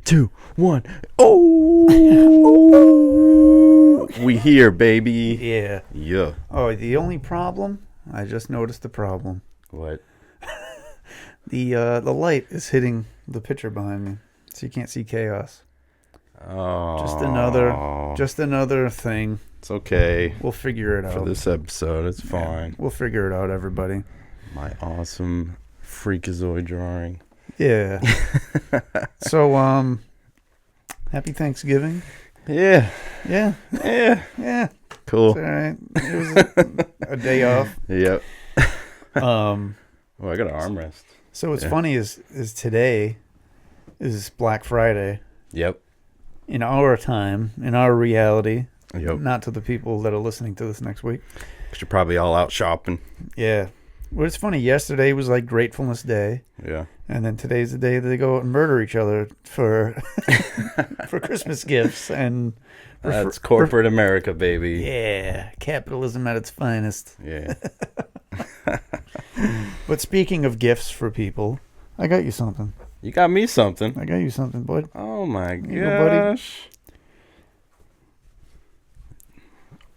2, 1. Oh, we here, baby. Yeah. Yeah. Oh, the only problem? I just noticed the problem. What? The light is hitting the picture behind me, so you can't see chaos. Oh. Just another thing. It's okay. We'll figure it out. For this episode, it's fine. We'll figure it out, everybody. My awesome freakazoid drawing. Yeah. So, happy Thanksgiving. Yeah. Yeah. Yeah. Yeah. Cool. It's all right. It was a day off. Yep. Oh, I got an armrest. So what's funny is today is Black Friday. Yep. In our time, in our reality. Yep. Not to the people that are listening to this next week. Because you're probably all out shopping. Yeah. Well, it's funny. Yesterday was like Gratefulness Day. Yeah. And then today's the day that they go out and murder each other for for Christmas gifts. And that's corporate America, baby. Yeah. Capitalism at its finest. Yeah. But speaking of gifts for people, I got you something. You got me something. I got you something, bud. Oh, my gosh. Go, buddy.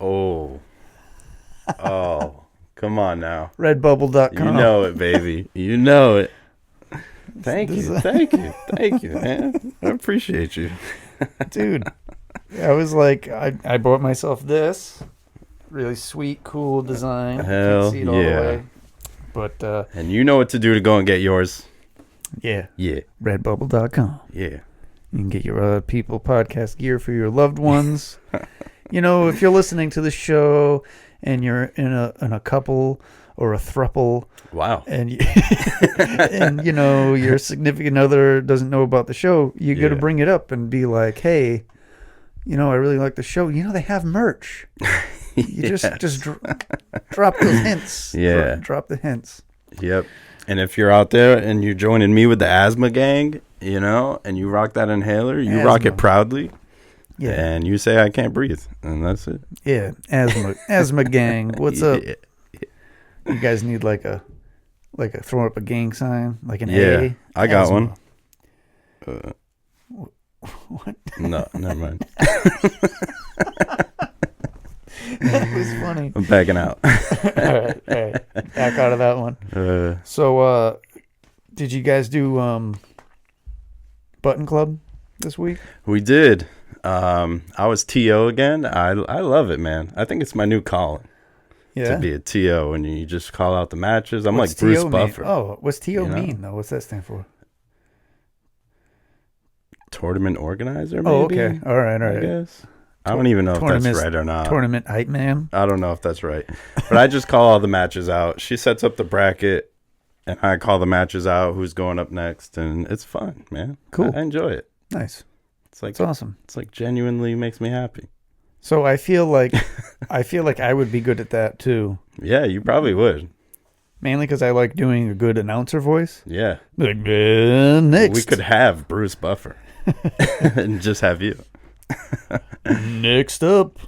Oh. Oh. Come on now. Redbubble.com. You know it, baby. You know it. Thank you, man. I appreciate you. Dude, I was like, I bought myself this. Really sweet, cool design. Hell can't see it all yeah. the way. But, and you know what to do to go and get yours. Yeah. Yeah. Redbubble.com. Yeah. You can get your People podcast gear for your loved ones. You know, if you're listening to the show and you're in a couple or a throuple. Wow. And and you know your significant other doesn't know about the show, you got to bring it up and be like, hey, you know, I really like the show. You know, they have merch. You just drop those hints. Yeah. Drop the hints. Yep. And if you're out there and you're joining me with the asthma gang, you know, and you rock that inhaler, you rock it proudly. Yeah. And you say I can't breathe, and that's it. Yeah. Asthma gang. What's up? You guys need like a throw up a gang sign, like an A. I got one. What? No, never mind. That was funny. I'm backing out. all right. Back out of that one. So, did you guys do Button Club this week? We did. I was TO again. I love it, man. I think it's my new calling. Yeah. To be a TO, and you just call out the matches. I'm like Bruce Buffer. Oh, what's TO mean, though? What's that stand for? Tournament organizer, maybe? Oh, okay. All right. I guess. I don't even know if that's right or not. Tournament hype man? I don't know if that's right. But I just call all the matches out. She sets up the bracket, and I call the matches out, who's going up next, and it's fun, man. Cool. I enjoy it. Nice. It's awesome. It's like genuinely makes me happy. So I feel like I would be good at that too. Yeah, you probably would. Mainly because I like doing a good announcer voice. Yeah. Like, next. We could have Bruce Buffer and just have you. Next up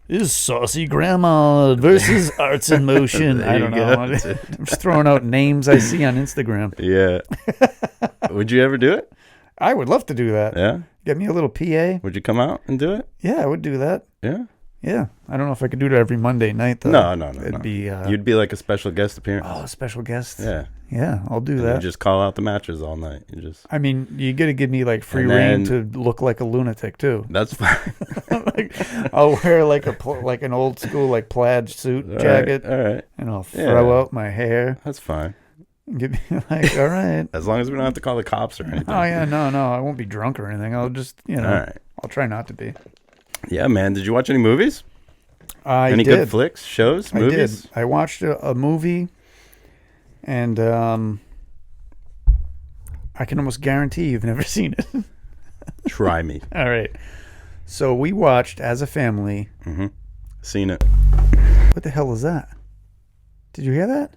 is Saucy Grandma versus Arts in Motion. I don't know. I'm just throwing out names I see on Instagram. Yeah. Would you ever do it? I would love to do that. Yeah. Get me a little PA. Would you come out and do it? Yeah, I would do that. Yeah. Yeah. I don't know if I could do it every Monday night, though. No. It'd be... You'd be like a special guest appearance. Oh, a special guest? Yeah. Yeah, I'll do that. You just call out the matches all night. I mean, you got to give me like free reign to look like a lunatic, too. That's fine. I'll wear like an old school like plaid suit jacket. All right. And I'll throw out my hair. That's fine. Give me like, all right. As long as we don't have to call the cops or anything. Oh, yeah, no. I won't be drunk or anything. I'll just, all right. I'll try not to be. Yeah, man. Did you watch any movies? Any good flicks, shows, movies? I did. I watched a movie, and I can almost guarantee you've never seen it. Try me. All right. So we watched as a family. Mm-hmm. Seen it. What the hell is that? Did you hear that?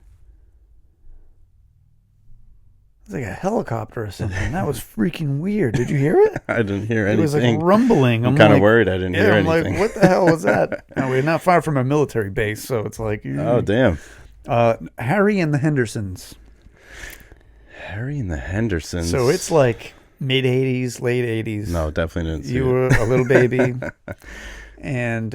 It's like a helicopter or something. That was freaking weird. Did you hear it? I didn't hear anything. It was like rumbling. I'm kind of worried I didn't hear anything. I'm like, what the hell was that? No, we're not far from a military base, so it's like... Oh, damn. Harry and the Hendersons. Harry and the Hendersons. So it's like mid 80s, late 80s. No, definitely didn't see You it. were a little baby. And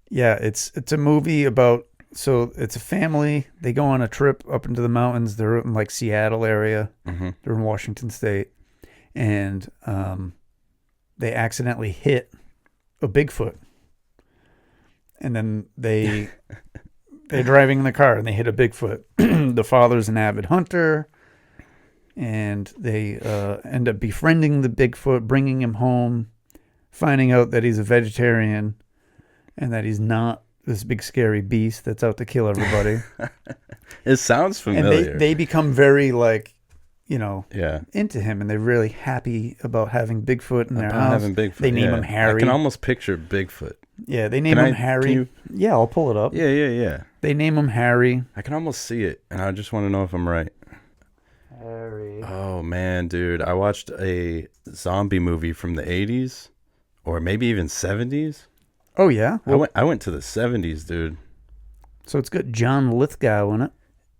yeah, it's a movie about, so it's a family. They go on a trip up into the mountains. They're in like Seattle area. Mm-hmm. They're in Washington State. And they accidentally hit a Bigfoot. And then they're driving in the car and they hit a Bigfoot. The father's an avid hunter. And they end up befriending the Bigfoot, bringing him home, finding out that he's a vegetarian and that he's not this big scary beast that's out to kill everybody. It sounds familiar. And they become very like, yeah, into him, and they're really happy about having Bigfoot in their house. Having Bigfoot, they name him Harry. I can almost picture Bigfoot. Yeah, they name him Harry. Yeah, I'll pull it up. Yeah. They name him Harry. I can almost see it, and I just want to know if I'm right. Harry. Oh, man, dude. I watched a zombie movie from the 80s, or maybe even 70s. Oh, yeah? Well, I went to the 70s, dude. So it's got John Lithgow in it.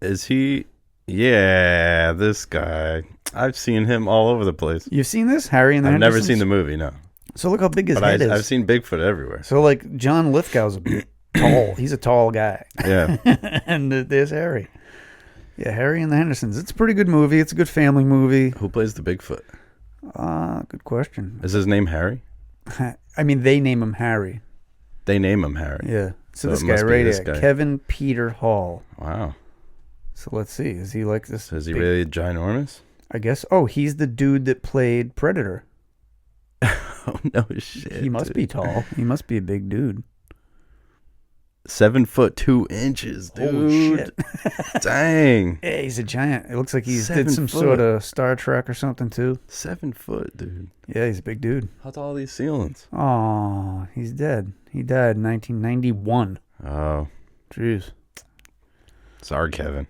Is he? Yeah, this guy. I've seen him all over the place. You've seen this? Harry and the I've never Hendersons? seen the movie, no. So look how big his head is. I've seen Bigfoot everywhere. So like John Lithgow's tall. He's a tall guy. Yeah. And there's Harry. Yeah, Harry and the Hendersons. It's a pretty good movie. It's a good family movie. Who plays the Bigfoot? Good question. Is his name Harry? I mean, they name him Harry. They name him Harry. Yeah. So this it guy must be right this here, guy. Kevin Peter Hall. Wow. So let's see. Is he like this? Is he big- really ginormous? I guess. Oh, he's the dude that played Predator. Oh, no shit. He must be tall. He must be a big dude. 7'2" dude. Holy shit. Dang. Yeah, he's a giant. It looks like he's 7 did some foot. sort of Star Trek or something too. 7 foot, dude. Yeah, he's a big dude. How tall are these ceilings? Oh, he's dead. He died in 1991. Oh, Jeez. sorry, Kevin.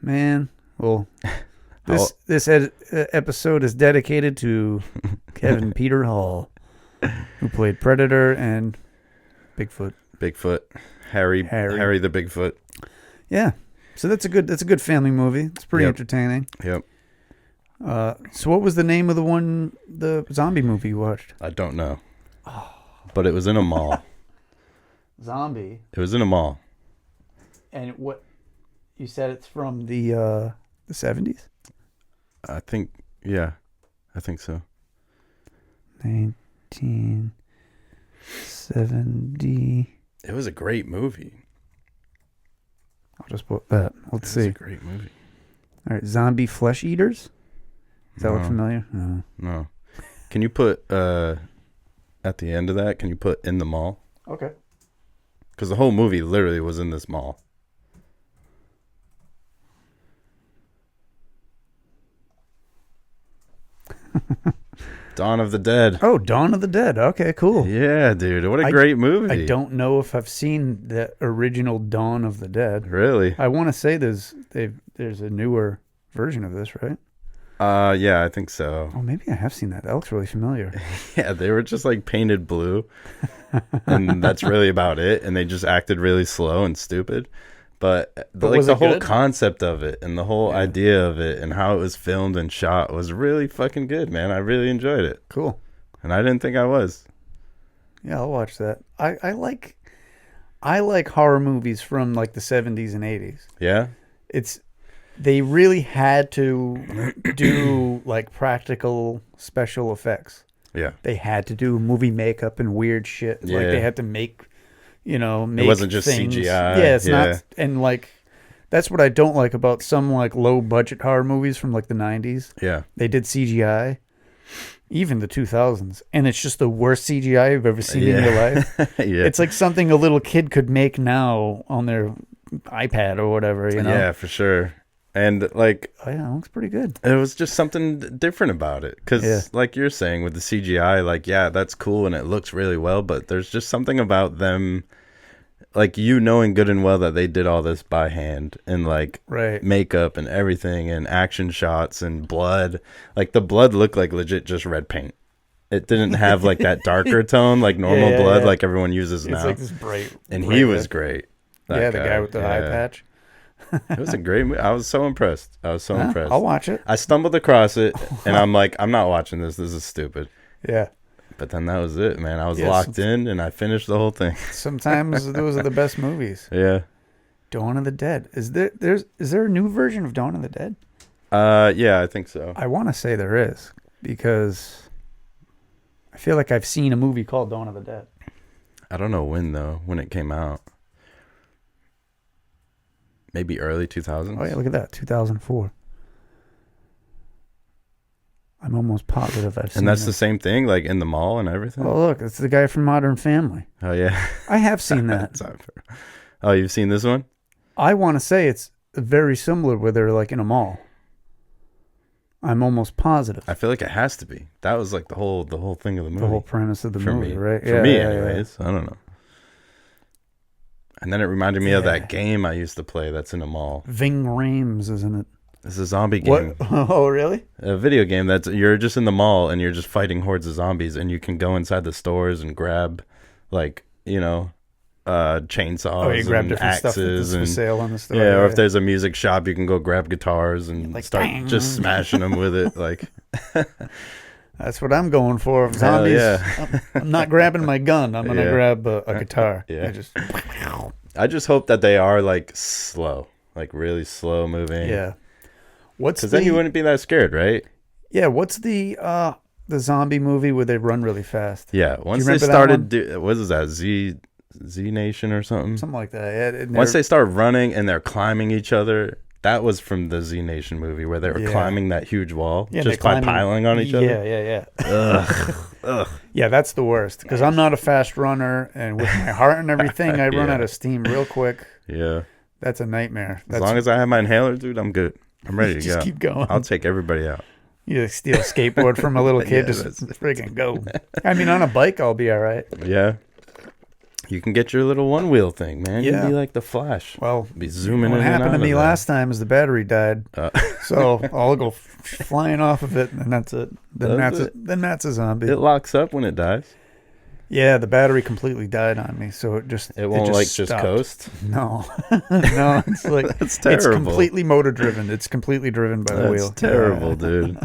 Man, well, this episode is dedicated to Kevin Peter Hall, who played Predator and Bigfoot. Bigfoot. Harry the Bigfoot. Yeah, so that's a good family movie. It's pretty entertaining. Yep. So what was the name of the zombie movie you watched? I don't know. But it was in a mall. Zombie. It was in a mall. And what you said it's from the 70s? I think, yeah. I think so. 1970. It was a great movie. I'll just put that. Let's see. It was a great movie. All right, Zombie Flesh Eaters. Does that look familiar? No. No. Can you put, at the end of that, can you put in the mall? Okay. Because the whole movie literally was in this mall. Dawn of the Dead. Oh, Dawn of the Dead. Okay, cool. Yeah, dude. What a great movie. I don't know if I've seen the original Dawn of the Dead. Really? I want to say there's a newer version of this, right? Yeah, I think so. Oh, maybe I have seen that. That looks really familiar. Yeah, they were just like painted blue. And that's really about it. And they just acted really slow and stupid. But like the whole concept of it and the whole idea of it and how it was filmed and shot was really fucking good, man. I really enjoyed it. Cool. And I didn't think I was. Yeah, I'll watch that. I like horror movies from like the 70s and 80s. Yeah? They really had to do like practical special effects. Yeah. They had to do movie makeup and weird shit. Yeah. Like they had to make it wasn't just things. CGI. Yeah, it's not. And like, that's what I don't like about some like low budget horror movies from like the 90s. Yeah. They did CGI, even the 2000s. And it's just the worst CGI you've ever seen in your life. Yeah. It's like something a little kid could make now on their iPad or whatever, you know? Yeah, for sure. And like, Oh, yeah, it looks pretty good. it was just something different about it. Because like you're saying with the CGI, like, yeah, that's cool and it looks really well. But there's just something about them, like, knowing good and well that they did all this by hand and like makeup and everything and action shots and blood. Like the blood looked like legit just red paint. It didn't have like that darker tone like normal blood like everyone uses now. It's like this bright. And he was great. Yeah, the guy with the eye patch. It was a great movie. I was so impressed. Impressed. I'll watch it. I stumbled across it, and I'm like, I'm not watching this. This is stupid. Yeah. But then that was it, man. I was locked in, and I finished the whole thing. Sometimes those are the best movies. Yeah. Dawn of the Dead. Is there a new version of Dawn of the Dead? Yeah, I think so. I want to say there is, because I feel like I've seen a movie called Dawn of the Dead. I don't know when it came out. Maybe early 2000s. Oh yeah, look at that, 2004. I'm almost positive I've seen. And that's the same thing, like in the mall and everything. Oh look, it's the guy from Modern Family. Oh yeah, I have seen that. Oh, you've seen this one? I want to say it's very similar, where they're like in a mall. I'm almost positive. I feel like it has to be. That was like the whole thing of the movie. The whole premise of the movie, right? For me, anyways. I don't know. And then it reminded me of that game I used to play that's in a mall. Ving Rhames, isn't it? It's a zombie game. What? Oh, really? A video game you're just in the mall and you're just fighting hordes of zombies, and you can go inside the stores and grab, like, chainsaws. Oh, you grab and different axes stuff that's and for sale on the store. Yeah, or if there's a music shop, you can go grab guitars and like, start bang. just smashing them with it. Like, that's what I'm going for. Zombies. Yeah. I'm not grabbing my gun. I'm gonna grab a guitar. Yeah. I just hope that they are like slow, like really slow moving. Yeah. Because then you wouldn't be that scared, right? Yeah. What's the zombie movie where they run really fast? Yeah. Once they started, what is that? Z Nation or something? Something like that. Yeah, once they start running and they're climbing each other, that was from the Z Nation movie where they were climbing that huge wall just by piling on each other. Yeah. Ugh. Yeah, that's the worst, because I'm not a fast runner, and with my heart and everything, I run out of steam real quick. Yeah. That's a nightmare. As long as I have my inhaler, dude, I'm good. I'm ready to just go. Keep going. I'll take everybody out. You just steal a skateboard from a little kid, just freaking go. I mean, on a bike, I'll be all right. Yeah. You can get your little one-wheel thing, man. You can be like the Flash. Well, be zooming in and out. What happened to me last time is the battery died. So I'll go flying off of it, and that's it. Then that's a zombie. It locks up when it dies. Yeah, the battery completely died on me, so it won't just coast. No, no, it's like that's terrible. It's completely motor driven. It's completely driven by the wheel. That's terrible, dude.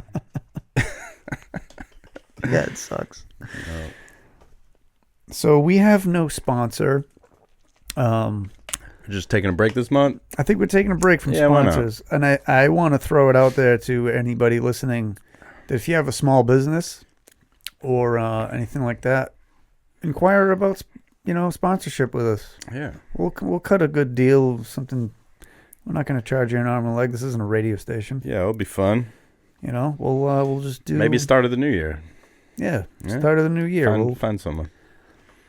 Yeah, it sucks. No. So we have no sponsor. We're just taking a break this month. I think we're taking a break from sponsors, and I want to throw it out there to anybody listening that if you have a small business or anything like that, inquire about sponsorship with us. Yeah, we'll cut a good deal. Something. We're not going to charge you an arm and a leg. This isn't a radio station. Yeah, it'll be fun. We'll just do maybe start of the new year. Yeah, start of the new year. We'll find someone.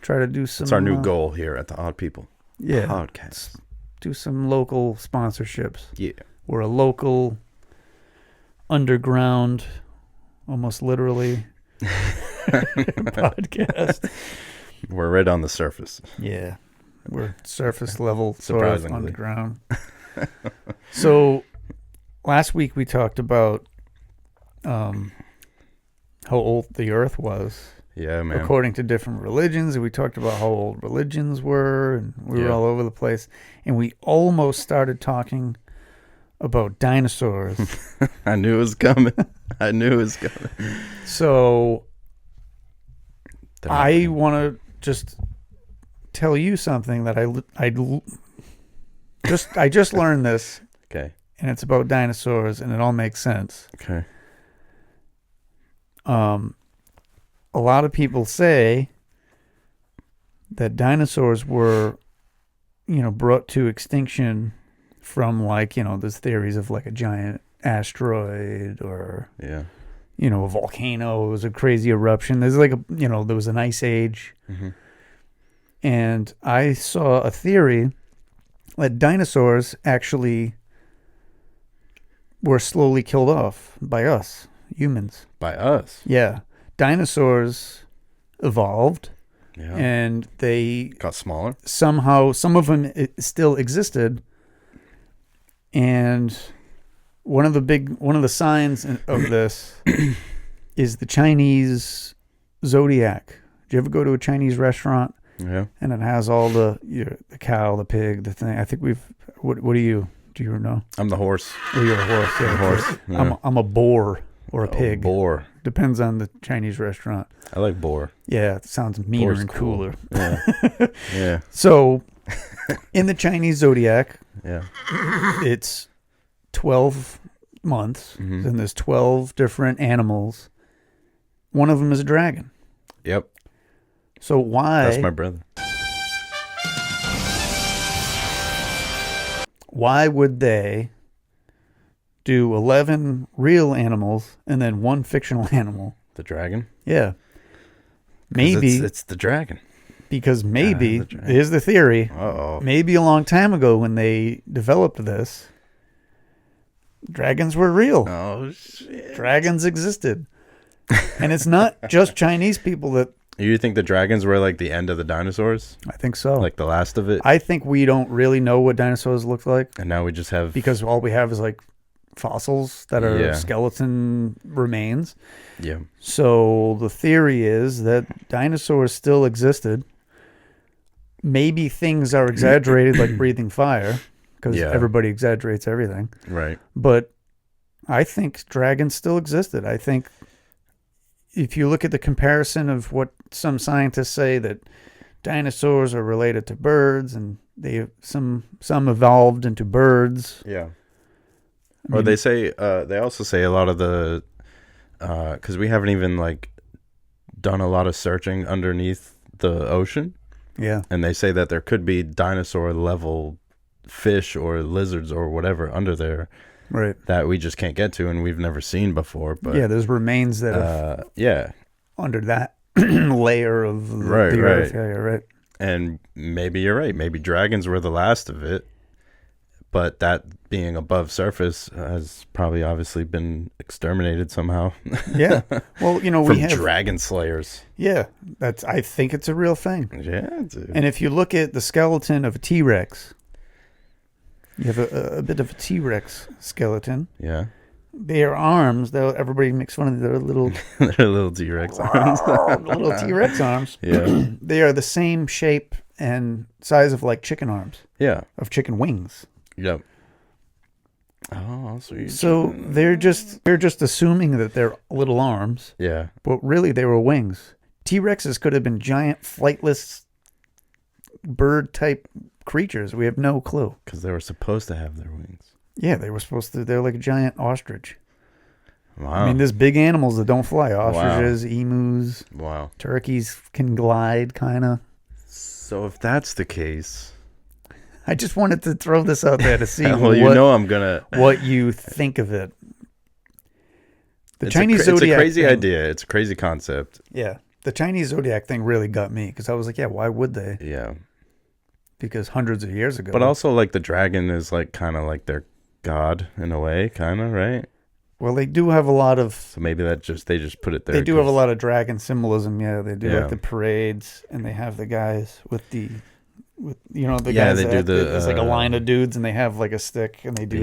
Try to do some. It's our new goal here at the Odd People podcast. Do some local sponsorships. Yeah, we're a local, underground, almost literally podcast. We're right on the surface. Yeah, we're surface level, surprisingly sort of underground. So, last week we talked about how old the Earth was. Yeah, man. According to different religions, and we talked about how old religions were, and we were all over the place. And we almost started talking about dinosaurs. I knew it was coming. So I want to just tell you something that I just learned this. Okay. And it's about dinosaurs, and it all makes sense. Okay. A lot of people say that dinosaurs were, brought to extinction from there's theories of like a giant asteroid or, a volcano. It was a crazy eruption. There's there was an ice age. Mm-hmm. And I saw a theory that dinosaurs actually were slowly killed off by us, humans. By us? Yeah. Dinosaurs evolved, and they got smaller. Somehow, some of them still existed, and one of the signs of this is the Chinese zodiac. Did you ever go to a Chinese restaurant? Yeah. And it has all the cow, the pig, the thing. I think what are you? Do you know? I'm the horse. Oh, you're a horse. Yeah, Horse. Yeah. I'm a boar or a pig. Boar. Depends on the Chinese restaurant. I like boar. Yeah, it sounds meaner Boar's and cool. cooler. Yeah. Yeah. So, in the Chinese zodiac, Yeah. it's 12 months, and there's 12 different animals. One of them is a dragon. Yep. So why? That's my brother. Why would they do 11 real animals and then one fictional animal? The dragon? Yeah. Maybe. It's the dragon. Because maybe, the dragon. here's the theory. Uh-oh. Maybe a long time ago when they developed this, dragons were real. Oh, shit. Dragons existed. And it's not just Chinese people that... You think the dragons were like the end of the dinosaurs? I think so. Like the last of it? I think we don't really know what dinosaurs look like. And now we just have... Because all we have is like fossils that are skeleton remains. Yeah. So the theory is that dinosaurs still existed. Maybe things are exaggerated like breathing fire, because everybody exaggerates everything. Right. But I think dragons still existed. I think if you look at the comparison of what some scientists say, that dinosaurs are related to birds and some evolved into birds. Yeah. Or they say, they also say a lot of the, because we haven't even like done a lot of searching underneath the ocean. Yeah. And they say that there could be dinosaur level fish or lizards or whatever under there. Right. That we just can't get to and we've never seen before. But yeah, there's remains that are under that layer of the earth. Yeah, you're right. And maybe you're right. Maybe dragons were the last of it. But that being above surface has probably obviously been exterminated somehow. Yeah. Well, you know, From we have dragon slayers. Yeah. I think it's a real thing. Yeah, dude. And if you look at the skeleton of a T-Rex, you have a bit of a T-Rex skeleton. Yeah. Their arms, though, everybody makes fun of their little... their little T-Rex arms. little T-Rex arms. Yeah. They are the same shape and size of like chicken arms. Yeah. Of chicken wings. Yep. Oh, so they're just assuming that they're little arms. Yeah. But really they were wings. T-Rexes could have been giant flightless bird type creatures. We have no clue. Because they were supposed to have their wings. Yeah, they were supposed to. They're like a giant ostrich. Wow. I mean, there's big animals that don't fly. Ostriches, emus. Wow. Turkeys can glide, kind of. So if that's the case... I just wanted to throw this out there to see I'm gonna what you think of it. The Chinese Zodiac. It's a crazy thing, idea. It's a crazy concept. Yeah, the Chinese Zodiac thing really got me because I was like, yeah, why would they? Yeah, because hundreds of years ago. But also, like the dragon is like kind of like their god in a way, kind of, right? Well, they do have a lot of. So maybe they just put it there. They do have a lot of dragon symbolism. Yeah, they do like the parades, and they have the guys with the. Guys they do it's like a line of dudes and they have like a stick and they do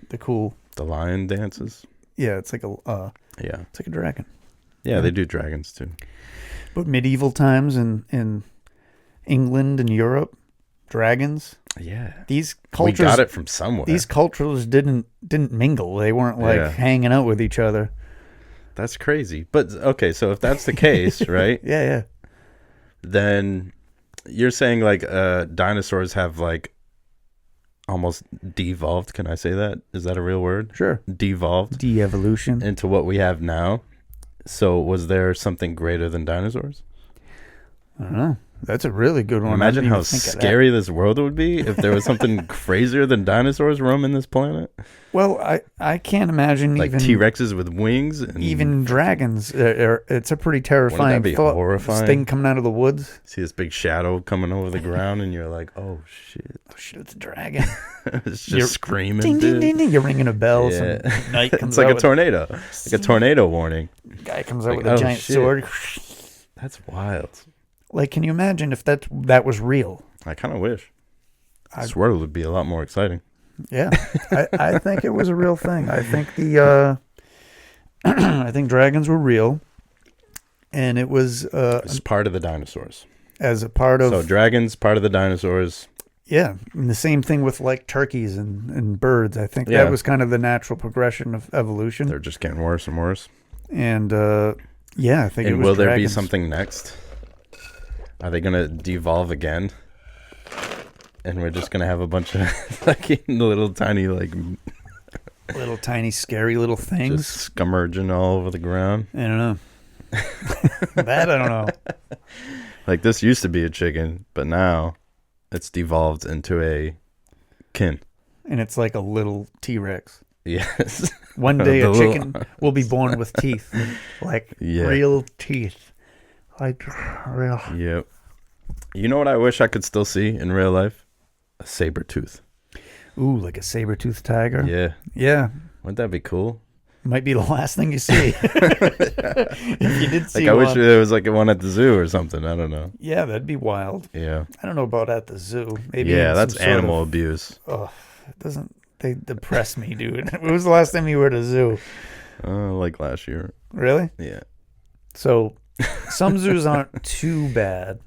the cool lion dances. Yeah, it's like it's like a dragon. Yeah, they do dragons too. But medieval times in England and Europe, dragons. Yeah, these cultures we got it from somewhere. These cultures didn't mingle. They weren't like hanging out with each other. That's crazy. But okay, so if that's the case, right? Yeah. Then. You're saying like dinosaurs have like almost devolved. Can I say that? Is that a real word? Sure. Devolved. De-evolution. Into what we have now. So was there something greater than dinosaurs? I don't know. That's a really good one. Imagine how scary this world would be if there was something crazier than dinosaurs roaming this planet. Well, I can't imagine like even T-Rexes with wings, and even dragons. It's a pretty terrifying thought. Horrifying? This thing coming out of the woods. See this big shadow coming over the ground, and you're like, "Oh shit! Oh shit! It's a dragon!" It's just screaming. Ding, ding, ding, ding. You're ringing a bell. Yeah. Some knight comes it's like a tornado. Like a tornado warning. Guy comes out with a giant sword. That's wild. Like, can you imagine if that was real? I kind of wish. I swear it would be a lot more exciting. Yeah, I think it was a real thing. I think I think dragons were real, and it was it's part of the dinosaurs. As a part of dragons, part of the dinosaurs. Yeah, and the same thing with like turkeys and birds. I think that was kind of the natural progression of evolution. They're just getting worse and worse. And yeah, I think it was will dragons. There be something next? Are they going to devolve again? And we're just going to have a bunch of fucking little tiny, like... little tiny scary little things. Just scummerging all over the ground. I don't know. That I don't know. Like this used to be a chicken, but now it's devolved into a kin. And it's like a little T-Rex. Yes. One day a chicken will be born with teeth. Like real teeth. Like real. Yep. You know what I wish I could still see in real life? A saber tooth. Ooh, like a saber-toothed tiger? Yeah. Yeah. Wouldn't that be cool? Might be the last thing you see. If you did see I wish there was like one at the zoo or something. I don't know. Yeah, that'd be wild. Yeah. I don't know about at the zoo. Maybe that's animal abuse. Oh, it doesn't. They depress me, dude. When was the last time you were at a zoo? Like last year. Really? Yeah. So, some zoos aren't too bad,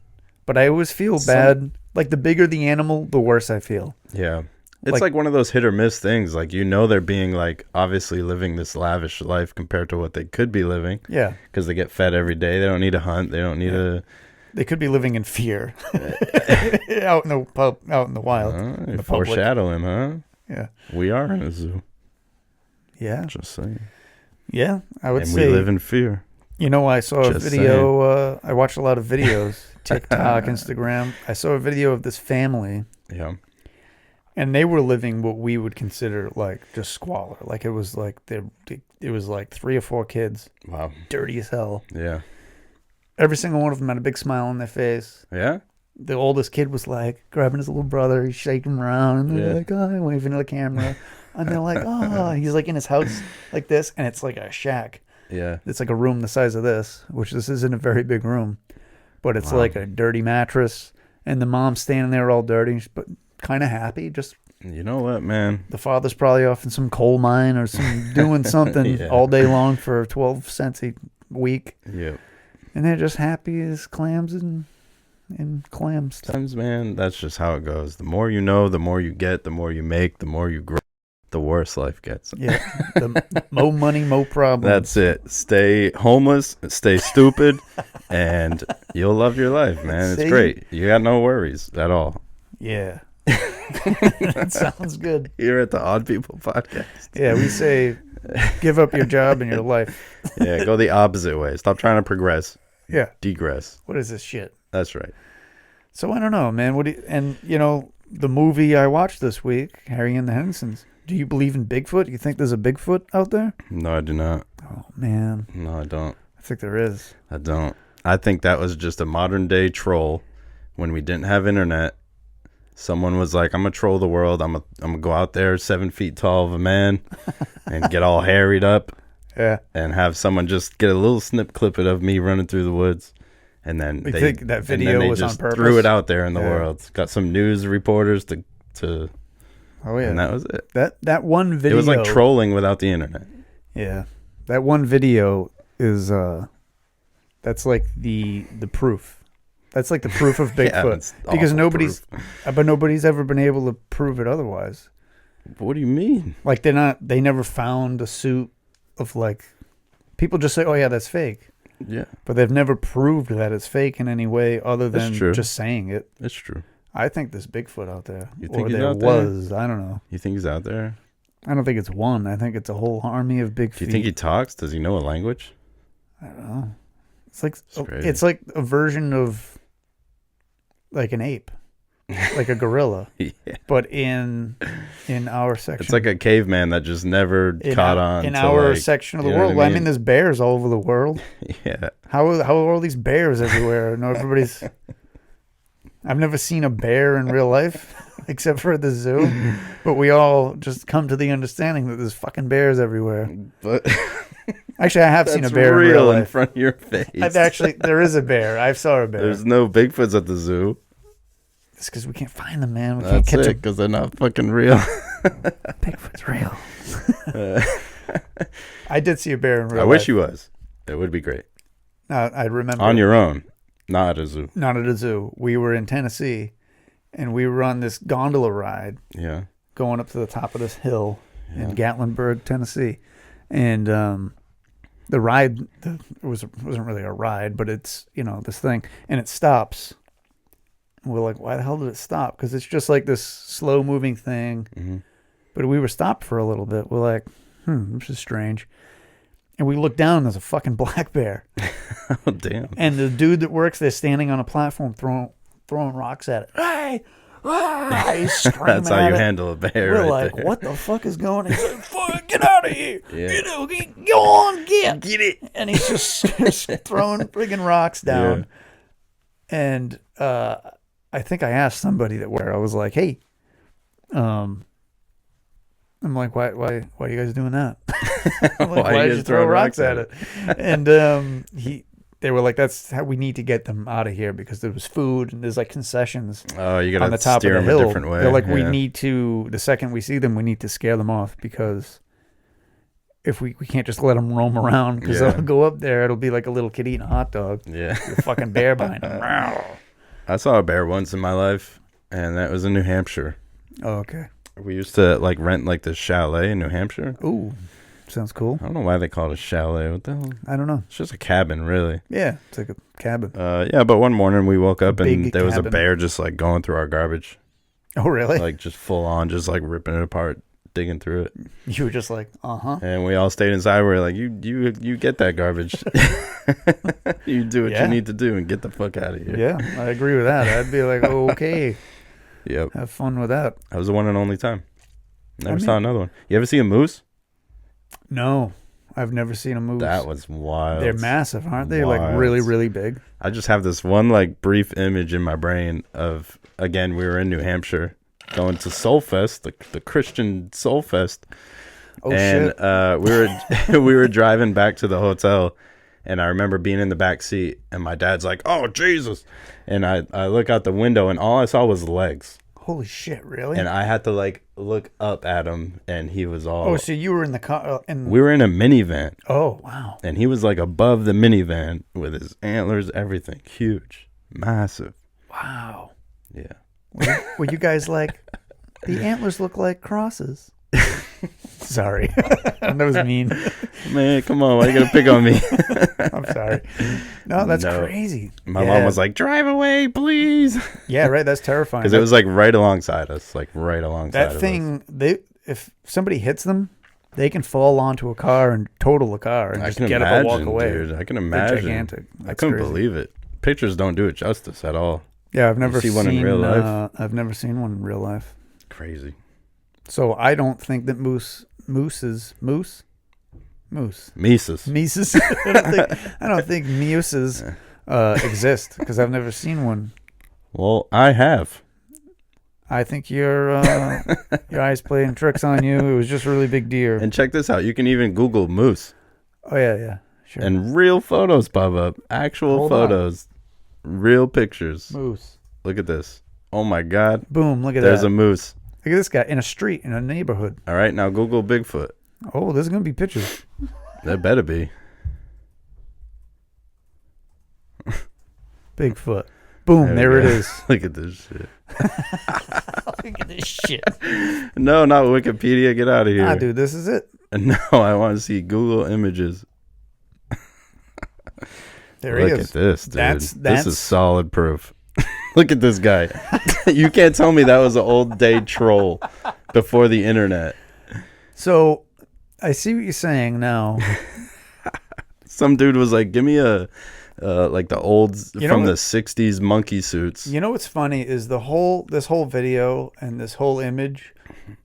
but I always feel bad. Like the bigger the animal, the worse I feel. Yeah. It's like one of those hit or miss things. Like, they're being like obviously living this lavish life compared to what they could be living. Yeah. Because they get fed every day. They don't need to hunt. They don't need to. They could be living in fear out in the wild. You're foreshadowing, huh? Yeah. We are in a zoo. Yeah. Just saying. Yeah, I would say. And we live in fear. I saw a video. I watched a lot of videos, TikTok, Instagram. I saw a video of this family. Yeah. And they were living what we would consider like just squalor. Like it was like it was like 3 or 4 kids. Wow. Dirty as hell. Yeah. Every single one of them had a big smile on their face. Yeah. The oldest kid was like grabbing his little brother, he's shaking him around, and they're like, oh, waving to the camera. And they're like, oh, he's like in his house like this, and it's like a shack. Yeah. It's like a room the size of this, which this isn't a very big room. But it's like a dirty mattress, and the mom's standing there all dirty, but kind of happy. Just, you know what, man? The father's probably off in some coal mine or doing something all day long for 12 cents a week. Yep. And they're just happy as clams and clams. Sometimes, man, that's just how it goes. The more you know, the more you get, the more you make, the more you grow, the worse life gets. Yeah. The more money, more problems. That's it. Stay homeless, stay stupid, and you'll love your life, man. It's great. You got no worries at all. Yeah. That sounds good. Here at the Odd People Podcast. Yeah, we say give up your job and your life. Yeah, go the opposite way. Stop trying to progress. Yeah. Degress. What is this shit? That's right. So I don't know, man. The movie I watched this week, Harry and the Hendersons. Do you believe in Bigfoot? You think there's a Bigfoot out there? No, I do not. Oh, man. No, I don't. I think there is. I don't. I think that was just a modern day troll when we didn't have internet. Someone was like, I'm going to troll the world. I'm going to go out there 7 feet tall of a man and get all harried up. Yeah. And have someone just get a little snip clip of me running through the woods. And then they think that video was on purpose? Threw it out there in the world. Got some news reporters to oh yeah. And that was it. That one video. It was like trolling without the internet. Yeah. That one video is that's like the proof. That's like the proof of Bigfoot. Because nobody's ever been able to prove it otherwise. What do you mean? Like they never found a suit of like, people just say, oh yeah, that's fake. Yeah. But they've never proved that it's fake in any way other than just saying it. It's true. I think there's Bigfoot out there. You think he's out there? I don't know. You think he's out there? I don't think it's one. I think it's a whole army of big feet. Do you think he talks? Does he know a language? I don't know. It's like a version of like an ape, like a gorilla, yeah. But in our section. It's like a caveman that just never caught on. In our section of the world. I mean, there's bears all over the world. Yeah. How are all these bears everywhere? No, everybody's. I've never seen a bear in real life except for at the zoo, but we all just come to the understanding that there's fucking bears everywhere. But actually, I have seen a bear in real life. In front of your face. There is a bear. I saw a bear. There's no Bigfoots at the zoo. It's because we can't find them, man. We can't catch it because they're not fucking real. Bigfoot's real. I did see a bear in real life. I wish he was. It would be great. I remember. On your own. Not at a zoo. Not at a zoo. We were in Tennessee, and we were on this gondola ride. Yeah. Going up to the top of this hill in Gatlinburg, Tennessee, and the ride wasn't really a ride, but it's this thing, and it stops. And we're like, why the hell did it stop? Because it's just like this slow moving thing. Mm-hmm. But we were stopped for a little bit. We're like, this is strange. And we look down, and there's a fucking black bear. Oh damn! And the dude that works there standing on a platform throwing rocks at it. Hey! He's screaming. That's how you handle a bear. We're right like, there. what the fuck is going on? He's like, fuck, get out of here. Go on, get it. And he's just throwing friggin' rocks down. Yeah. And I think I asked somebody I was like, hey, I'm like, why are you guys doing that? I'm like, why did you throw rocks at it? And they were like, that's how we need to get them out of here because there was food and there's like concessions you gotta on the top steer of the them hill. a different way. They're like, we need to, the second we see them, we need to scare them off because if we can't just let them roam around because they'll go up there, it'll be like a little kid eating a hot dog. Yeah. With a fucking bear behind them. I saw a bear once in my life, and that was in New Hampshire. Oh, okay. We used to like rent like this chalet in New Hampshire. Ooh. Sounds cool. I don't know why they call it a chalet. What the hell? I don't know. It's just a cabin, really. Yeah, it's like a cabin. But one morning we woke up and there was a cabin. bear just like going through our garbage. Oh, really? Like just full on, just like ripping it apart, digging through it. You were just like, And we all stayed inside. We were like, you get that garbage. You do what you need to do and get the fuck out of here. Yeah, I agree with that. I'd be like, okay. Yep. Have fun with that. That was the one and only time. Never saw another one. You ever see a moose? No, I've never seen a moose. That was wild. They're massive, aren't they? Wild. Like really, really big. I just have this one like brief image in my brain of, again, we were in New Hampshire going to Soulfest, the Christian Soulfest. Oh, shit. we were driving back to the hotel, and I remember being in the back seat, and my dad's like, "Oh, Jesus." And I look out the window, and all I saw was legs. Holy shit, really? And I had to like look up at him, and he was all... Oh, so you were in the car? We were in a minivan. Oh, wow. And he was like above the minivan with his antlers, everything. Huge. Massive. Wow. Yeah. Were you guys like, the antlers look like crosses? Sorry. That was mean. Man, come on. Why are you going to pick on me? I'm sorry. No, that's crazy. My mom was like, drive away, please. Yeah, right. That's terrifying. Because it was like right alongside us. Like right alongside that thing, if somebody hits them, they can fall onto a car and total a car and just get up and walk away. Dude, I can imagine. They're gigantic. I couldn't believe it. Pictures don't do it justice at all. Yeah, I've never seen one in real life. I've never seen one in real life. Crazy. So I don't think that Mises. I don't think muses exist because I've never seen one. Well, I have. I think your eyes playing tricks on you. It was just a really big deer. And check this out. You can even Google moose. Oh yeah, sure. And real photos pop up. Actual photos. Real pictures. Moose. Look at this. Oh my God. Boom, look at There's that. a moose. Look at this guy in a street, in a neighborhood. All right, now Google Bigfoot. Oh, there's going to be pictures. There better be. Bigfoot. Boom, there it is. Look at this shit. Look at this shit. No, not Wikipedia. Get out of here. Nah, dude, this is it. No, I want to see Google Images. There he is. Look at this, dude. That's This is solid proof. Look at this guy. You can't tell me that was an old day troll before the internet. So, I see what you're saying now. Some dude was like, give me a, like the old, from the 60s monkey suits. You know what's funny is this whole video and this whole image,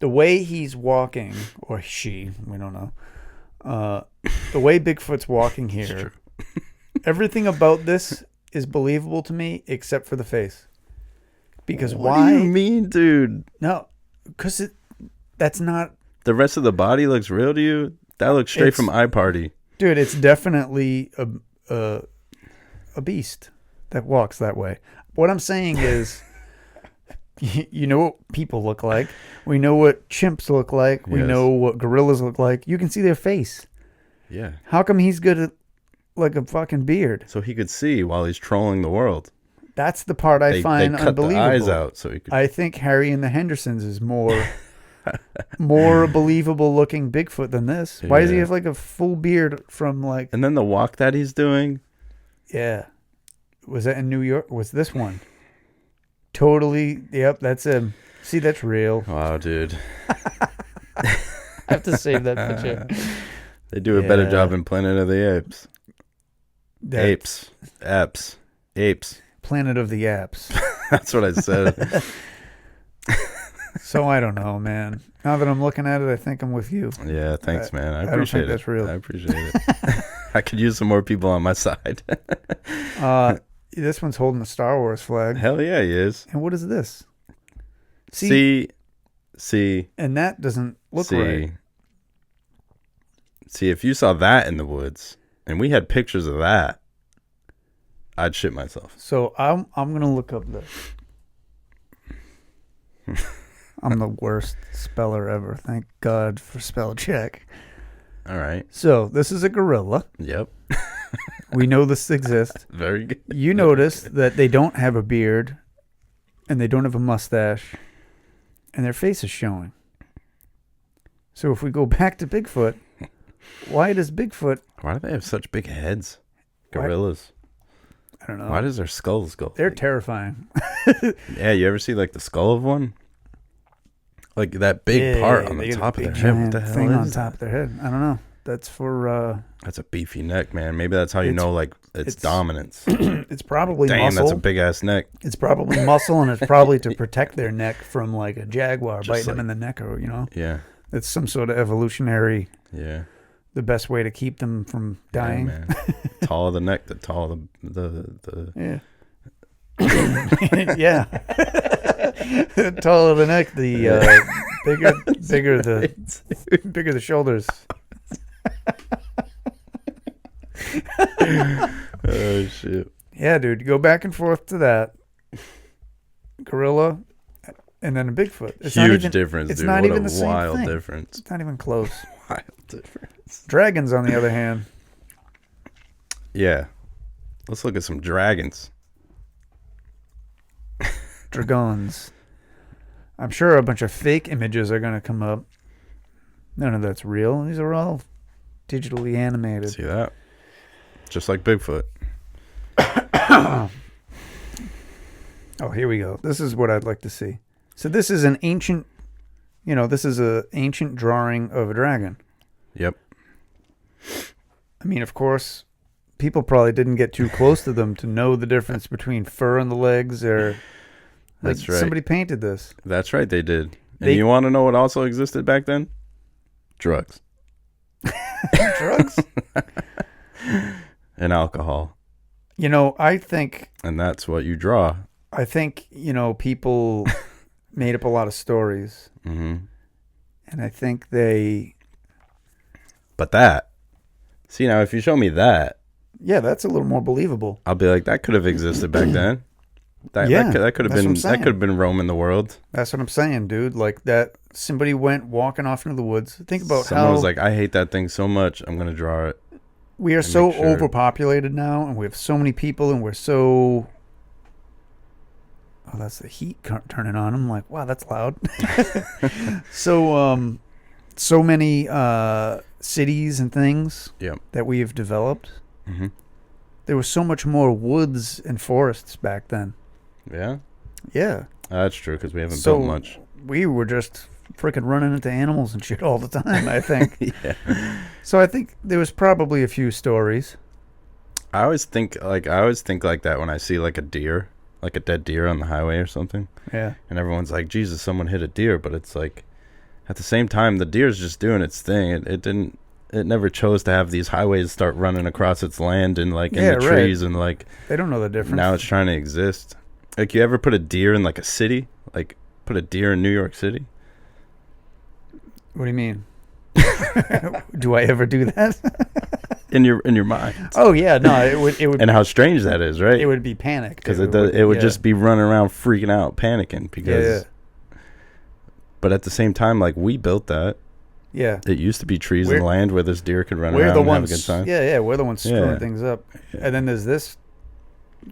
the way he's walking, or she, we don't know, the way Bigfoot's walking here, everything about this is believable to me except for the face. Because why? What do you mean, dude? No, because that's not... The rest of the body looks real to you? That looks straight from iParty. Dude, it's definitely a beast that walks that way. What I'm saying is, you know what people look like. We know what chimps look like. We know what gorillas look like. You can see their face. Yeah. How come he's good at like a fucking beard? So he could see while he's trolling the world. That's the part I find they cut unbelievable. the eyes out so he could... I think Harry and the Hendersons is more believable looking Bigfoot than this. Why does he have like a full beard from like... And then the walk that he's doing. Yeah. Was that in New York? Was this one? Totally. Yep, that's him. See, that's real. Wow, dude. I have to save that picture. They do a better job in Planet of the Apes. Apes. Planet of the Apes. That's what I said. So I don't know, man. Now that I'm looking at it, I think I'm with you. Yeah, thanks, man. I appreciate it. That's real. I appreciate it. I could use some more people on my side. This one's holding the Star Wars flag. Hell yeah, he is. And what is this? See. And that doesn't look right. See, if you saw that in the woods, and we had pictures of that, I'd shit myself. So I'm gonna look up this. I'm the worst speller ever. Thank God for spell check. All right. So this is a gorilla. Yep. We know this exists. Very good. You notice that they don't have a beard, and they don't have a mustache, and their face is showing. So if we go back to Bigfoot, why do they have such big heads? Gorillas. I don't know. Why does their skulls go? They're terrifying. Yeah, you ever see like the skull of one? Like that big part on the top of their head. What the hell thing is on top of their head? I don't know. That's for... That's a beefy neck, man. Maybe that's how you know, like, it's dominance. It's probably muscle. Damn, that's a big-ass neck. It's probably muscle, and it's probably to protect their neck from, like, a jaguar Just biting like, them in the neck, or, you know? Yeah. It's some sort of evolutionary... Yeah. The best way to keep them from dying. Yeah, man. Taller the neck, the taller the... Yeah. Yeah. Taller the neck, the bigger the shoulders. Oh shit. Yeah, dude, go back and forth to that gorilla and then a Bigfoot. It's huge difference, it's dude. Not what even a the same wild thing. difference. It's not even close. Wild difference. Dragons, on the other hand. Yeah. Let's look at some dragons. Dragons. I'm sure a bunch of fake images are going to come up. None of that's real. These are all digitally animated. See that? Just like Bigfoot. Oh, here we go. This is what I'd like to see. So this is an ancient, this is an ancient drawing of a dragon. Yep. I mean, of course, people probably didn't get too close to them to know the difference between fur on the legs or... That's right. Somebody painted this. That's right, they did. And you want to know what also existed back then? Drugs. Drugs? And alcohol. I think... And that's what you draw. I think, people made up a lot of stories. Mm-hmm. And I think they... But that... See, now, if you show me that... Yeah, that's a little more believable. I'll be like, that could have existed back then. That could have been roaming the world. That's what I'm saying, dude. Like that, somebody went walking off into the woods. Think about Someone was like, I hate that thing so much, I'm going to draw it. We are so overpopulated now, and we have so many people, and we're so... Oh, that's the heat turning on. I'm like, wow, that's loud. So many cities and things that we have developed. Mm-hmm. There was so much more woods and forests back then. Yeah? Yeah. That's true, because we haven't built much. We were just freaking running into animals and shit all the time, I think. Yeah. So I think there was probably a few stories. I always think like that when I see like a deer, like a dead deer on the highway or something. Yeah. And everyone's like, Jesus, someone hit a deer. But it's like, at the same time, the deer's just doing its thing. It never chose to have these highways start running across its land and like in the trees and like... They don't know the difference. Now it's trying to exist. Like, you ever put a deer in like a city? Like, put a deer in New York City? What do you mean? Do I ever do that? in your mind? Oh yeah, no, it would. And how strange that is, right? It would be panic because it would just be running around freaking out, panicking because. Yeah. But at the same time, like we built that. Yeah. It used to be trees and land where this deer could run around and have a good time. Yeah, we're the ones screwing things up. Yeah. And then there's this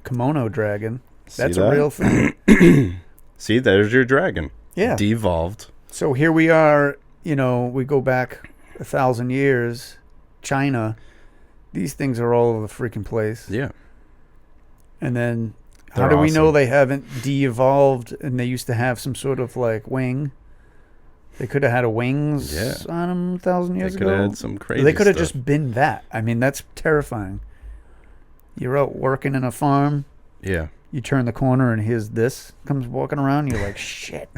kimono dragon. That's a real thing. See, there's your dragon. Yeah. Devolved. So here we are, we go back 1,000 years, China. These things are all over the freaking place. Yeah. And then how do we know they haven't de-evolved and they used to have some sort of like wing? They could have had wings on them 1,000 years ago. They could have had some crazy They could have stuff. just been that. I mean, that's terrifying. You're out working in a farm. Yeah. You turn the corner and here's this comes walking around. You're like, shit.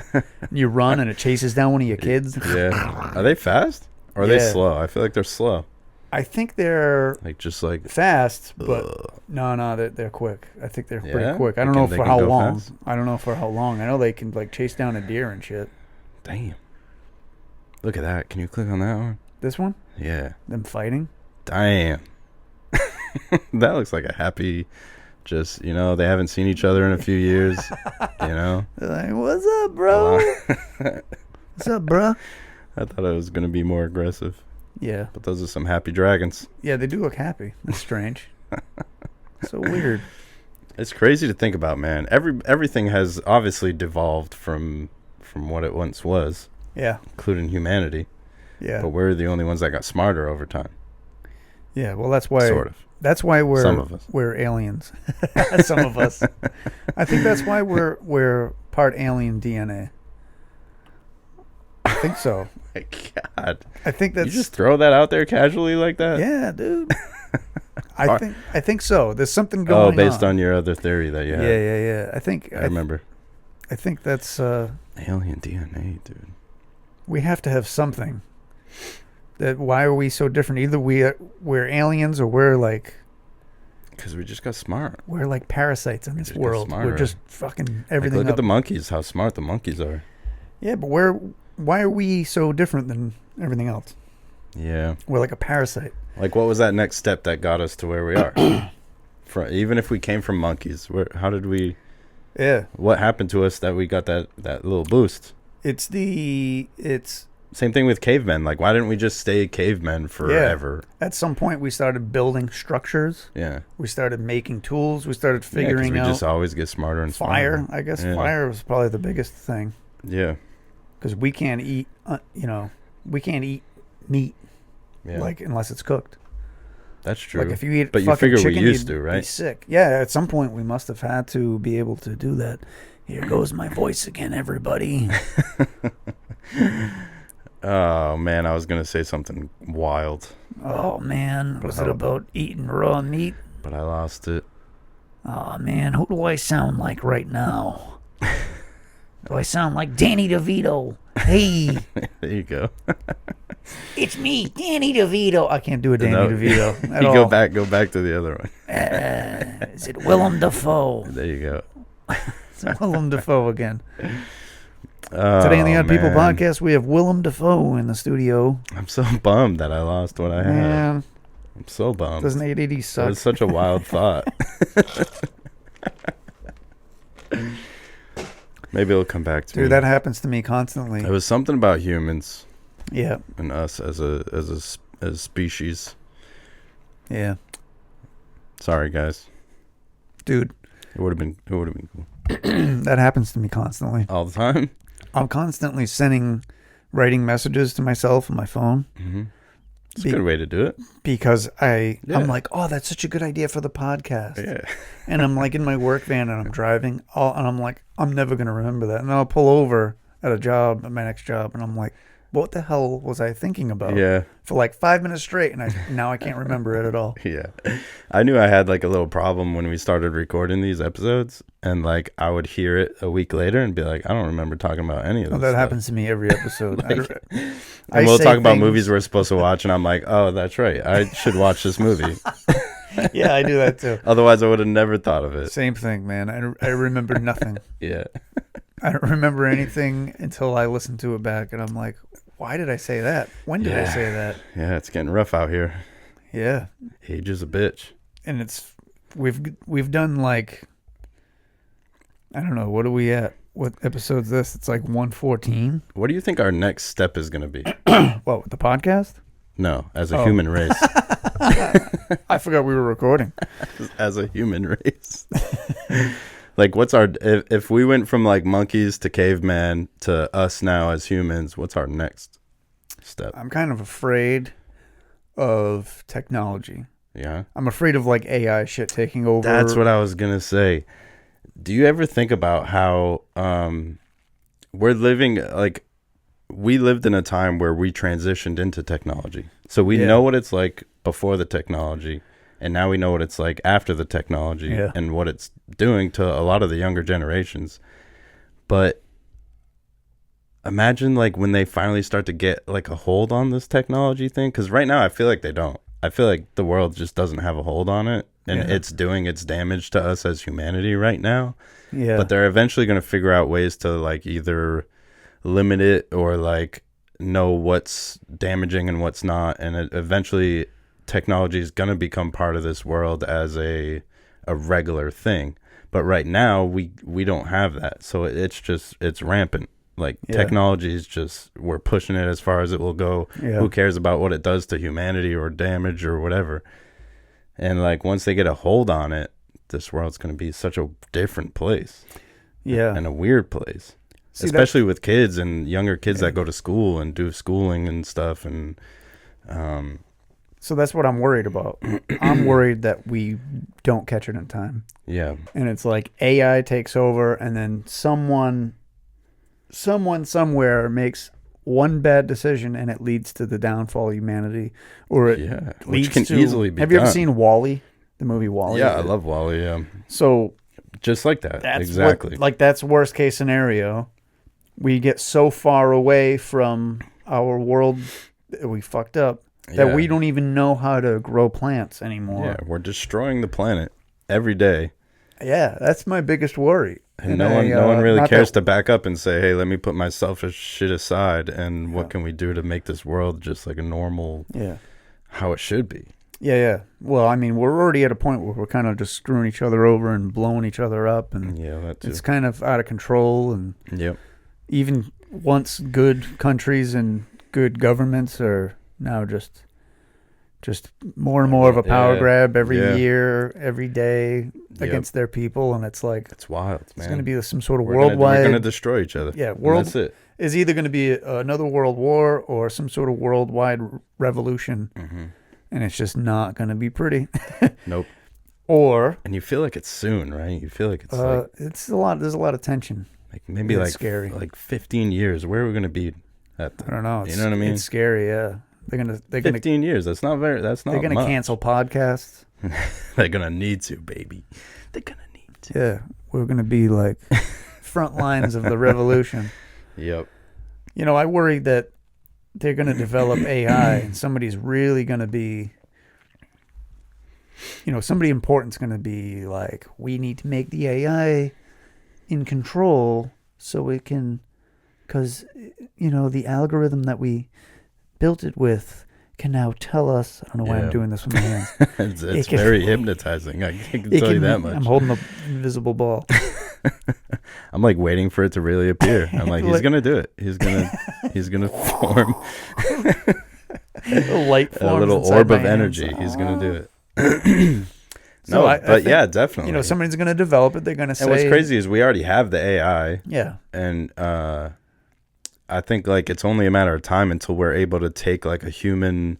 You run and it chases down one of your kids. Yeah. Are they fast? Or are they slow? I feel like they're slow. I think they're fast, but no, they're quick. I think they're pretty quick. I don't know for how long. I don't know for how long. I know they can like chase down a deer and shit. Damn. Look at that. Can you click on that one? This one? Yeah. Them fighting? Damn. That looks like a happy, just, they haven't seen each other in a few years, They're like, what's up, bro? What's up, bro? I thought it was going to be more aggressive. Yeah. But those are some happy dragons. Yeah, they do look happy. That's strange. So weird. It's crazy to think about, man. Everything has obviously devolved from what it once was. Yeah. Including humanity. Yeah. But we're the only ones that got smarter over time. Yeah, well, that's why. Sort of. That's why Some of us. we're aliens. Some of us. I think that's why we're part alien DNA. I think so. My God. I think that's. You just throw that out there casually like that? Yeah, dude. I think so. There's something going on. Oh, based on your other theory that you had. Yeah. I remember. I think that's alien DNA, dude. We have to have something. Why are we so different? Either we're aliens or we're like. Because we just got smart. We're like parasites in this world. We're just fucking everything. Look at the monkeys. How smart the monkeys are. Yeah, but why are we so different than everything else? Yeah. We're like a parasite. Like, what was that next step that got us to where we are? Even if we came from monkeys, how did we... Yeah. What happened to us that we got that little boost? It's same thing with cavemen. Like, why didn't we just stay cavemen forever? Yeah. At some point, we started building structures. Yeah. We started making tools. We started figuring out... we just always get smarter and smarter. Fire. I guess fire was probably the biggest thing. Yeah. Because we can't eat, we can't eat meat, unless it's cooked. That's true. Like if you eat but you figure chicken, we used to, right? Be sick. Yeah, at some point we must have had to be able to do that. Here goes my voice again, everybody. Oh man, I was gonna say something wild. Oh man, was it about eating raw meat? But I lost it. Oh man, who do I sound like right now? Do I sound like Danny DeVito? Hey. There you go. It's me, Danny DeVito. I can't do a Danny DeVito at all. Go back to the other one. Is it Willem Dafoe? There you go. It's Willem Dafoe again. Today on the Odd People podcast, we have Willem Dafoe in the studio. I'm so bummed that I lost what I had. Man. I'm so bummed. Doesn't 880 suck? It was such a wild thought. Maybe it'll come back to me. Dude, that happens to me constantly. It was something about humans. Yeah. And us as a species. Yeah. Sorry, guys. Dude. It would have been cool. That happens to me constantly. All the time? I'm constantly writing messages to myself on my phone. Mm-hmm. It's a good way to do it. Because I'm like, oh, that's such a good idea for the podcast. Yeah. And I'm like in my work van and I'm driving, and I'm like, I'm never going to remember that. And then I'll pull over at my next job, and I'm like, what the hell was I thinking about? Yeah. For like 5 minutes straight, and now I can't remember it at all. Yeah. I knew I had like a little problem when we started recording these episodes, and like I would hear it a week later and be like, I don't remember talking about any of this. That happens to me every episode. And we'll talk about movies we're supposed to watch, and I'm like, oh, that's right. I should watch this movie. Yeah, I do that too. Otherwise, I would have never thought of it. Same thing, man. I remember nothing. Yeah. I don't remember anything until I listen to it back, and I'm like, why did I say that? When did I say that? Yeah, it's getting rough out here. Yeah. Age is a bitch. And we've done like, I don't know, what are we at? What episode's this? It's like 114. What do you think our next step is going to be? What, with the podcast? No, as a human race. I forgot we were recording. As a human race. Like, what's our if we went from like monkeys to caveman to us now as humans? What's our next step? I'm kind of afraid of technology. Yeah, I'm afraid of like AI shit taking over. that's what I was gonna say. Do you ever think about how we're living like we lived in a time where we transitioned into technology, so we know what it's like before the technology. And now we know what it's like after the technology and what it's doing to a lot of the younger generations. But imagine like when they finally start to get like a hold on this technology thing. Because right now I feel like they don't. I feel like the world just doesn't have a hold on it. And it's doing its damage to us as humanity right now. Yeah. But they're eventually going to figure out ways to like either limit it or like know what's damaging and what's not. And eventually technology is going to become part of this world as a regular thing, but right now we don't have that, so it's rampant. Like technology is just, we're pushing it as far as it will go. Who cares about what it does to humanity or damage or whatever? And like once they get a hold on it, this world's going to be such a different place, and a weird place. See, especially with kids and younger kids that go to school and do schooling and stuff. And so that's what I'm worried about. I'm worried that we don't catch it in time. Yeah. And it's like AI takes over, and then someone somewhere makes one bad decision and it leads to the downfall of humanity. Or it leads which can easily be Have you done. ever seen WALL-E? The movie WALL-E? Yeah, I love WALL-E, yeah. So just like that. Exactly. That's worst case scenario. We get so far away from our world that we fucked up. That we don't even know how to grow plants anymore. Yeah, we're destroying the planet every day. Yeah, that's my biggest worry. And no one really cares to back up and say, hey, let me put my selfish shit aside, and what can we do to make this world just like a normal, how it should be. Yeah. Well, I mean, we're already at a point where we're kind of just screwing each other over and blowing each other up, and that too. It's kind of out of control. And even once good countries and good governments are now just more and more of a power grab every year, every day against their people, and it's like it's wild, man. It's going to be some sort of worldwide. We're going to destroy each other. Yeah, that's it. Is either going to be another world war or some sort of worldwide revolution, and it's just not going to be pretty. Nope. And you feel like it's soon, right? You feel like it's it's a lot. There's a lot of tension. Like maybe it's like scary. Like 15 years. Where are we going to be? I don't know. You know what I mean? It's scary. Yeah. They're gonna 15 years. That's not They're gonna cancel podcasts. They're gonna need to, baby. They're gonna need to. Yeah, we're gonna be like front lines of the revolution. Yep. You know, I worry that they're gonna develop AI and somebody's really gonna be, somebody important's gonna be like, we need to make the AI in control so it can, because the algorithm that we built it with can now tell us. I don't know why I'm doing this with my hands. it's very hypnotizing. I can tell you that much. I'm holding the invisible ball. I'm like waiting for it to really appear. I'm like, he's gonna do it. He's gonna form a light a little orb of energy. He's gonna do it. No, I think, definitely. Somebody's gonna develop it. They're gonna say. And what's crazy is we already have the AI. Yeah. And I think like it's only a matter of time until we're able to take like a human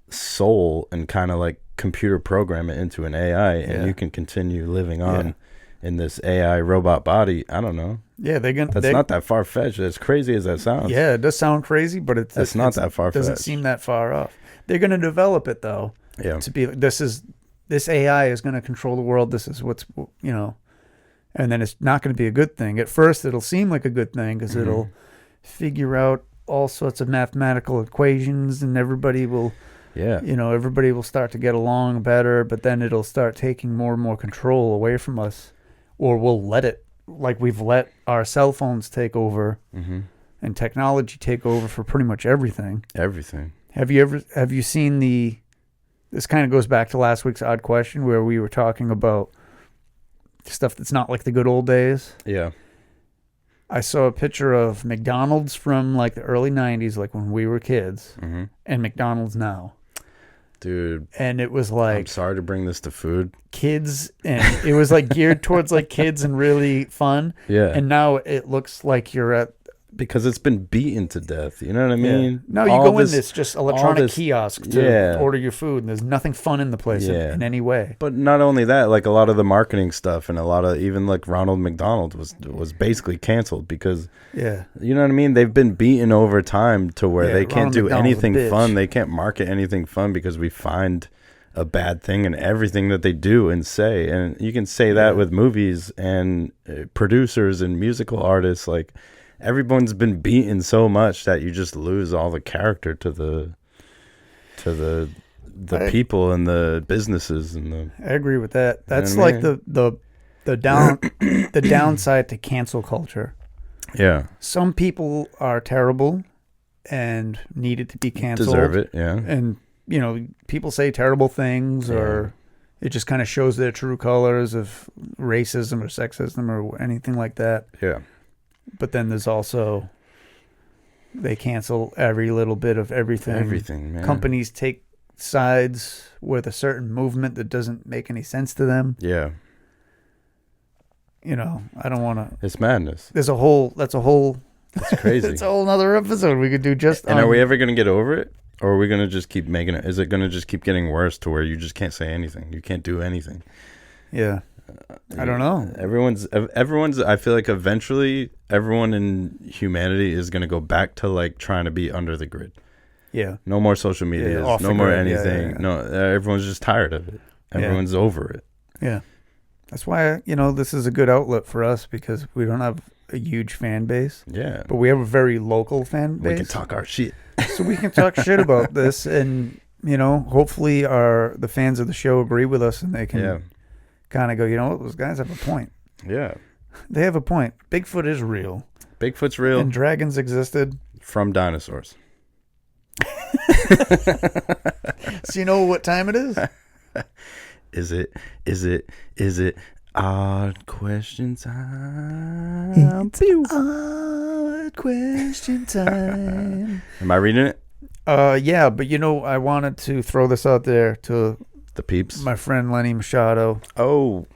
soul and kind of like computer program it into an AI, and you can continue living on in this AI robot body. I don't know. Yeah, That's not that far fetched. As crazy as that sounds. Yeah, it does sound crazy, but it's not that far fetched. Doesn't seem that far off. They're going to develop it though. Yeah. To be this AI is going to control the world. This is what's and then it's not going to be a good thing. At first, it'll seem like a good thing because it'll figure out all sorts of mathematical equations, and everybody will, everybody will start to get along better. But then it'll start taking more and more control away from us, or we'll let it, like we've let our cell phones take over and technology take over for pretty much everything. Everything. Have you seen this kind of goes back to last week's Odd Question where we were talking about stuff that's not like the good old days. Yeah. I saw a picture of McDonald's from like the early 90s, like when we were kids, and McDonald's now. Dude. And it was like... I'm sorry to bring this to food. Kids, and it was like geared towards like kids and really fun. Yeah. And now it looks like you're at... Because it's been beaten to death. You know what I mean? Yeah. No, you go in this just electronic kiosk to yeah. order your food, and there's nothing fun in the place in any way. But not only that, like a lot of the marketing stuff and a lot of even like Ronald McDonald was basically canceled because, you know what I mean? They've been beaten over time to where they can't do anything fun. They can't market anything fun because we find a bad thing in everything that they do and say. And you can say that with movies and producers and musical artists, like... Everyone's been beaten so much that you just lose all the character to the people and the businesses and the. I agree with that. That's like the the downside to cancel culture. Yeah. Some people are terrible and needed to be canceled. Deserve it, yeah. And people say terrible things or it just kind of shows their true colors of racism or sexism or anything like that. Yeah. But then there's also, they cancel every little bit of everything. Everything, man. Companies take sides with a certain movement that doesn't make any sense to them. Yeah. I don't want to. It's madness. That's crazy. It's a whole other episode we could do just And are we ever going to get over it? Or are we going to just keep making it? Is it going to just keep getting worse to where you just can't say anything? You can't do anything. Yeah. I don't know. Everyone's. I feel like eventually everyone in humanity is going to go back to like trying to be under the grid. Yeah. No more social media. No more anything. No, everyone's just tired of it. Everyone's over it. Yeah. That's why this is a good outlet for us because we don't have a huge fan base. Yeah. But we have a very local fan base. We can talk our shit. So we can talk shit about this, and hopefully the fans of the show agree with us, and they can. Kind of go, those guys have a point. Yeah. They have a point. Bigfoot is real. Bigfoot's real. And dragons existed. From dinosaurs. So you know what time it is? Is it odd question time? It's odd question time. Am I reading it? Yeah, but I wanted to throw this out there to the peeps. My friend Lenny Machado. Oh.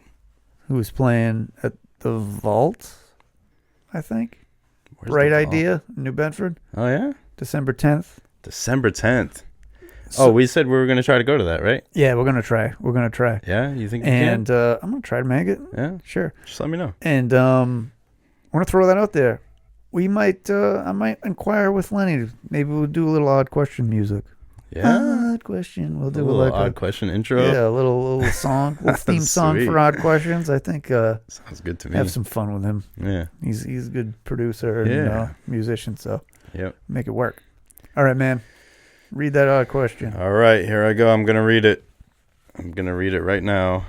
Who was playing at the Vault, I think. Where's Bright Idea, New Bedford. Oh, yeah? December 10th. December 10th. So, we said we were going to try to go to that, right? Yeah, we're going to try. Yeah? You think you can? And I'm going to try to make it. Yeah? Sure. Just let me know. And I want to throw that out there. We might, I might inquire with Lenny. Maybe we'll do a little odd question music. Yeah. Odd question. We'll do a little odd question intro. Yeah, a little song, little theme song for odd questions. I think sounds good to me. Have some fun with him. Yeah. He's a good producer and musician, so make it work. All right, man. Read that odd question. All right, here I go. I'm gonna read it. I'm gonna read it right now.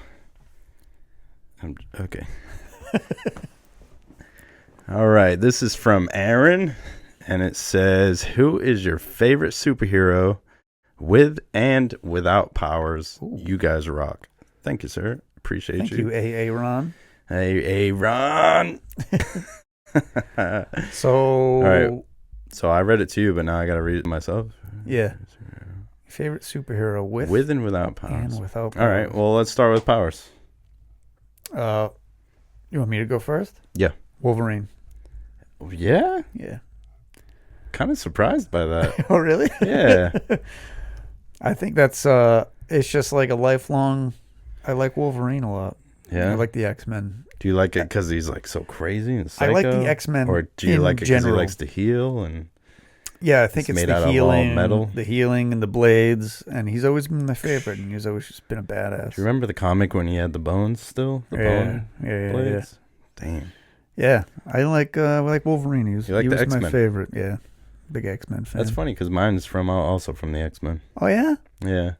Okay. All right, this is from Aaron, and it says, "Who is your favorite superhero with and without powers? Ooh. You guys rock." Thank you, sir. Appreciate Thank you, A.A. Ron. A.A. Ron. So, all right. So I read it to you, but now I got to read it myself. Yeah. Favorite superhero with and without powers. And without powers. All right. Well, let's start with powers. You want me to go first? Yeah. Wolverine. Yeah? Yeah. Kind of surprised by that. Oh, really? Yeah. I think that's it's just like a lifelong. I like Wolverine a lot. Yeah. I like the X-Men. Do you like it because he's like so crazy and psycho? I like the X-Men. Or do you like it because he likes to heal and? Yeah, I think it's made the out healing, of all metal. The healing and the blades, and he's always been my favorite, and he's always just been a badass. Do you remember the comic when he had the bones still? The bone blades? Yeah. Damn. Yeah, I like Wolverine. He was the X-Men? my favorite. Yeah, big X-Men fan. That's funny because mine's also from the X-Men. Oh yeah. Yeah.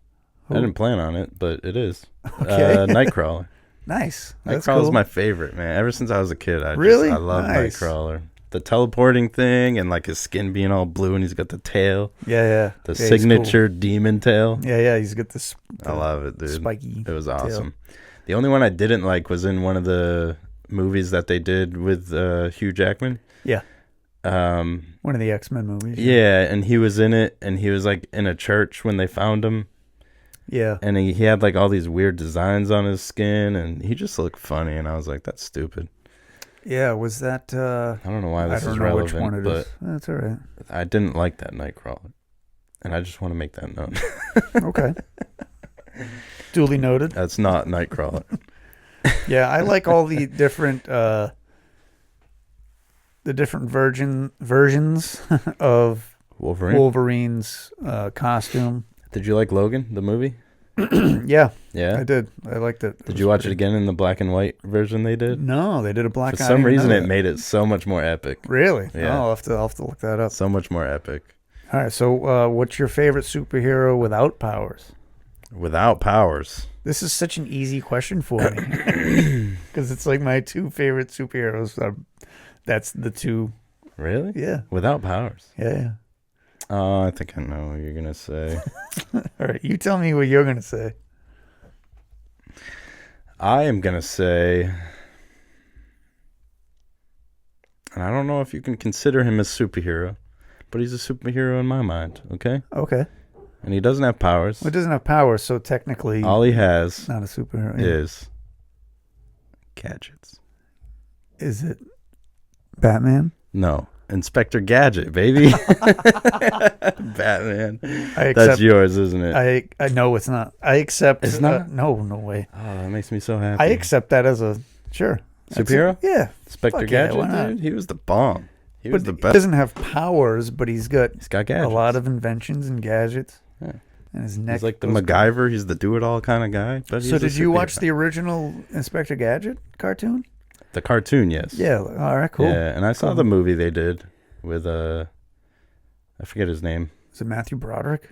Who? I didn't plan on it, but it is. Okay. Nightcrawler. Nice. Nightcrawler's my favorite, man. Ever since I was a kid, I love nice. Nightcrawler. The teleporting thing and like his skin being all blue and he's got the tail. Yeah. The signature demon tail. Yeah. He's got this. I love it, dude. Spiky. It was awesome. Tail. The only one I didn't like was in one of the movies that they did with Hugh Jackman. Yeah. One of the X-Men movies. Yeah, and he was in it, and he was like in a church when they found him. Yeah. And he had like all these weird designs on his skin, and he just looked funny. And I was like, that's stupid. Yeah, was that... I don't know why this is I don't know relevant, which one it but is. That's all right. I didn't like that Nightcrawler. And I just want to make that known. Okay. Duly noted. That's not Nightcrawler. Yeah, I like all the different versions of Wolverine's costume. Did you like Logan, the movie? Yeah. Yeah? I did. I liked it. Did you watch it again in the black and white version they did? No, they did a black and white. For some reason, it made it so much more epic. Really? Yeah. Oh, I'll have to look that up. So much more epic. All right, so what's your favorite superhero without powers? Without powers. This is such an easy question for me. Because it's like my two favorite superheroes. That's the two. Really? Yeah. Without powers? Yeah. Oh, I think I know what you're going to say. All right, you tell me what you're going to say. I am going to say, and I don't know if you can consider him a superhero, but he's a superhero in my mind, okay? Okay. And he doesn't have powers. Well, he doesn't have powers, so technically... All he has... Not a superhero. Is gadgets. Is it Batman? No. Inspector Gadget, baby. Batman. That's yours, isn't it? I know it's not. I accept. It's not? No way. Oh, that makes me so happy. I accept that as a sure superhero. Yeah, Inspector Gadget, dude. He was the bomb. He was the best. He doesn't have powers, but he's got gadgets. A lot of inventions and gadgets. Yeah. And his neck. He's like the MacGyver. He's the do-it-all kind of guy. But so did you watch the original Inspector Gadget cartoon? The cartoon, yes. Yeah. All right. Cool. Yeah, and I saw the movie they did with I forget his name. Is it Matthew Broderick?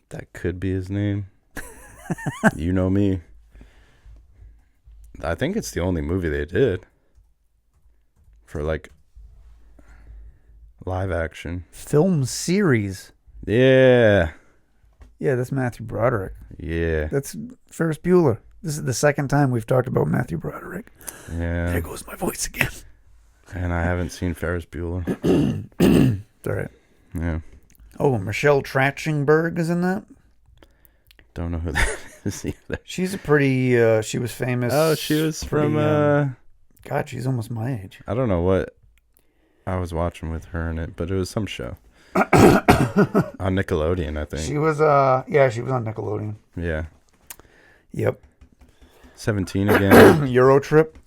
That could be his name. You know me. I think it's the only movie they did for like live action film series. Yeah. Yeah, that's Matthew Broderick. Yeah. That's Ferris Bueller. This is the second time we've talked about Matthew Broderick. Yeah. There goes my voice again. And I haven't seen Ferris Bueller. It's all right. Yeah. Oh, Michelle Trachtenberg is in that? Don't know who that is either. She's a pretty, she was famous. Oh, she was from, God, she's almost my age. I don't know what I was watching with her in it, but it was some show. On Nickelodeon, I think. She was, she was on Nickelodeon. Yeah. Yep. 17 again. Euro Trip.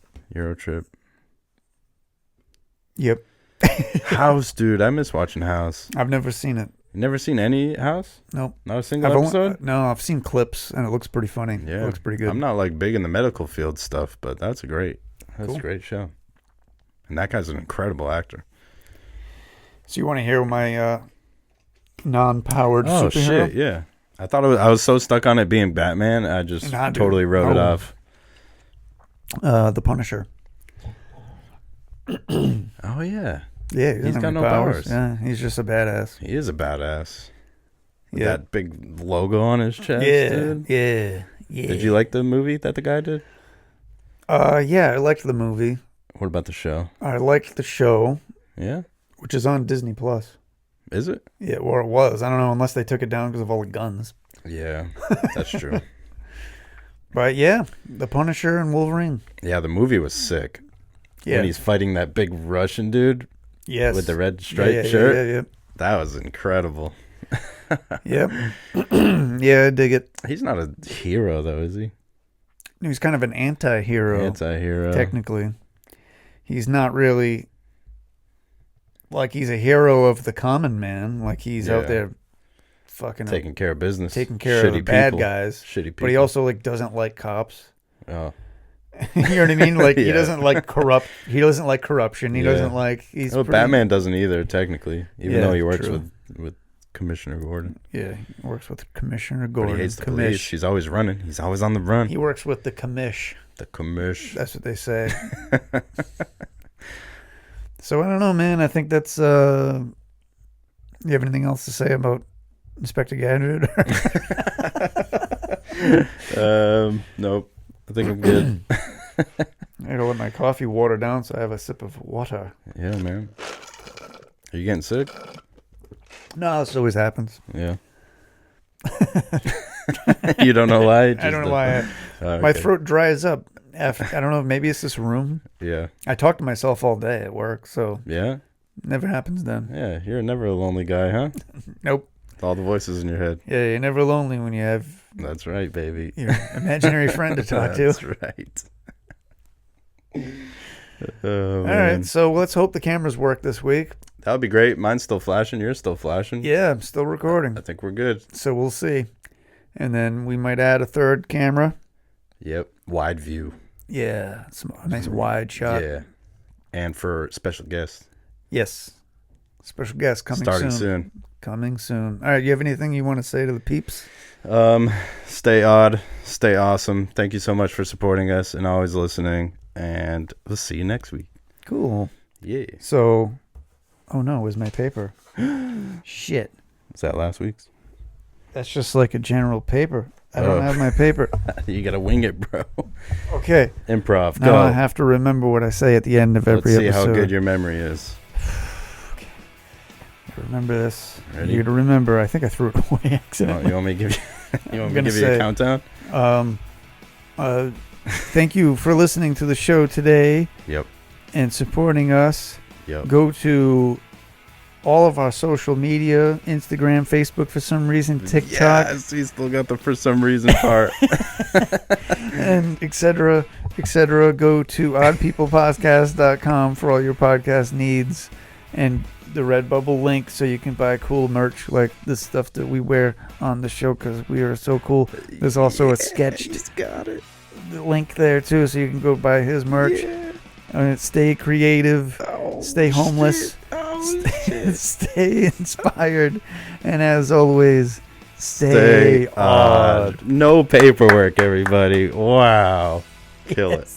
Yep. House, dude. I miss watching House. I've never seen it. You never seen any House? Nope. Not a single episode? No, I've seen clips, and it looks pretty funny. Yeah. It looks pretty good. I'm not like big in the medical field stuff, but that's Cool. a great show. And that guy's an incredible actor. So you want to hear my non-powered superhero? Oh, shit, yeah. I thought I was so stuck on it being Batman, I just totally wrote it off. The Punisher. Oh, yeah. Yeah, he's got no powers. Yeah, he's just a badass. He is a badass. With Yeah. that big logo on his chest, Yeah, dude. yeah. Did you like the movie that the guy did? Yeah, I liked the movie. What about the show? I liked the show. Yeah? Which is on Disney Plus. Is it? Yeah, or it was. I don't know, unless they took it down because of all the guns. Yeah, that's true. But yeah, The Punisher and Wolverine. Yeah, the movie was sick. Yeah. When he's fighting that big Russian dude. Yes. With the red striped shirt. Yeah. That was incredible. Yep. Yeah, I dig it. He's not a hero, though, is he? He's kind of an anti-hero. Anti-hero. Technically. He's not really... Like, he's a hero of the common man. Like, he's out there fucking... Taking care of business. Taking care of the bad guys. Shitty people. But he also, like, doesn't like cops. Oh. You know what I mean? Like, he doesn't like corrupt... He doesn't like corruption. He doesn't like... He's Batman doesn't either, technically. Even though he works true. with Commissioner Gordon. Yeah, he works with Commissioner Gordon. But he hates the police. She's always running. He's always on the run. He works with the commish. The commish. That's what they say. So I don't know, man. I think that's... You have anything else to say about Inspector Gadget? Nope. I think I'm good. I gotta let my coffee water down, so I have a sip of water. Yeah, man. Are you getting sick? No, this always happens. Yeah. You don't know why? I don't know why. My throat dries up. I don't know. Maybe it's this room. Yeah. I talk to myself all day at work, so yeah, never happens then. Yeah, you're never a lonely guy, huh? Nope. With all the voices in your head. Yeah, you're never lonely when you have. That's right, baby. Your imaginary friend to talk to. That's right. Oh, all right, so let's hope the cameras work this week. That would be great. Mine's still flashing. Yours still flashing. Yeah, I'm still recording. I think we're good. So we'll see. And then we might add a third camera. Yep. Wide view. Yeah. It's a nice wide shot. Yeah. And for special guests. Yes. Special guest coming Starting soon. Coming soon. All right. You have anything you want to say to the peeps? Stay odd. Stay awesome. Thank you so much for supporting us and always listening. And we'll see you next week. Cool. Yeah. So, oh no, where's my paper? Shit. Was that last week's? That's just like a general paper. I don't have my paper. You got to wing it, bro. Okay. Improv. Now Go. I have to remember what I say at the end of every episode. Let's see how good your memory is. Okay. Remember this. Ready? You got to remember. I think I threw it away accidentally. You want me to give you, a countdown? Thank you for listening to the show today. Yep. And supporting us. Yep. Go to all of our social media, Instagram, Facebook for some reason, TikTok. Yes, we still got the for some reason part. And et cetera, et cetera. Go to oddpeoplepodcast.com for all your podcast needs. And the Redbubble link so you can buy cool merch like the stuff that we wear on the show because we are so cool. There's also a sketched He's got it. link there too so you can go buy his merch. Yeah. Stay creative. Stay homeless. Stay inspired. And as always, stay odd. No paperwork, everybody. Wow. Kill it.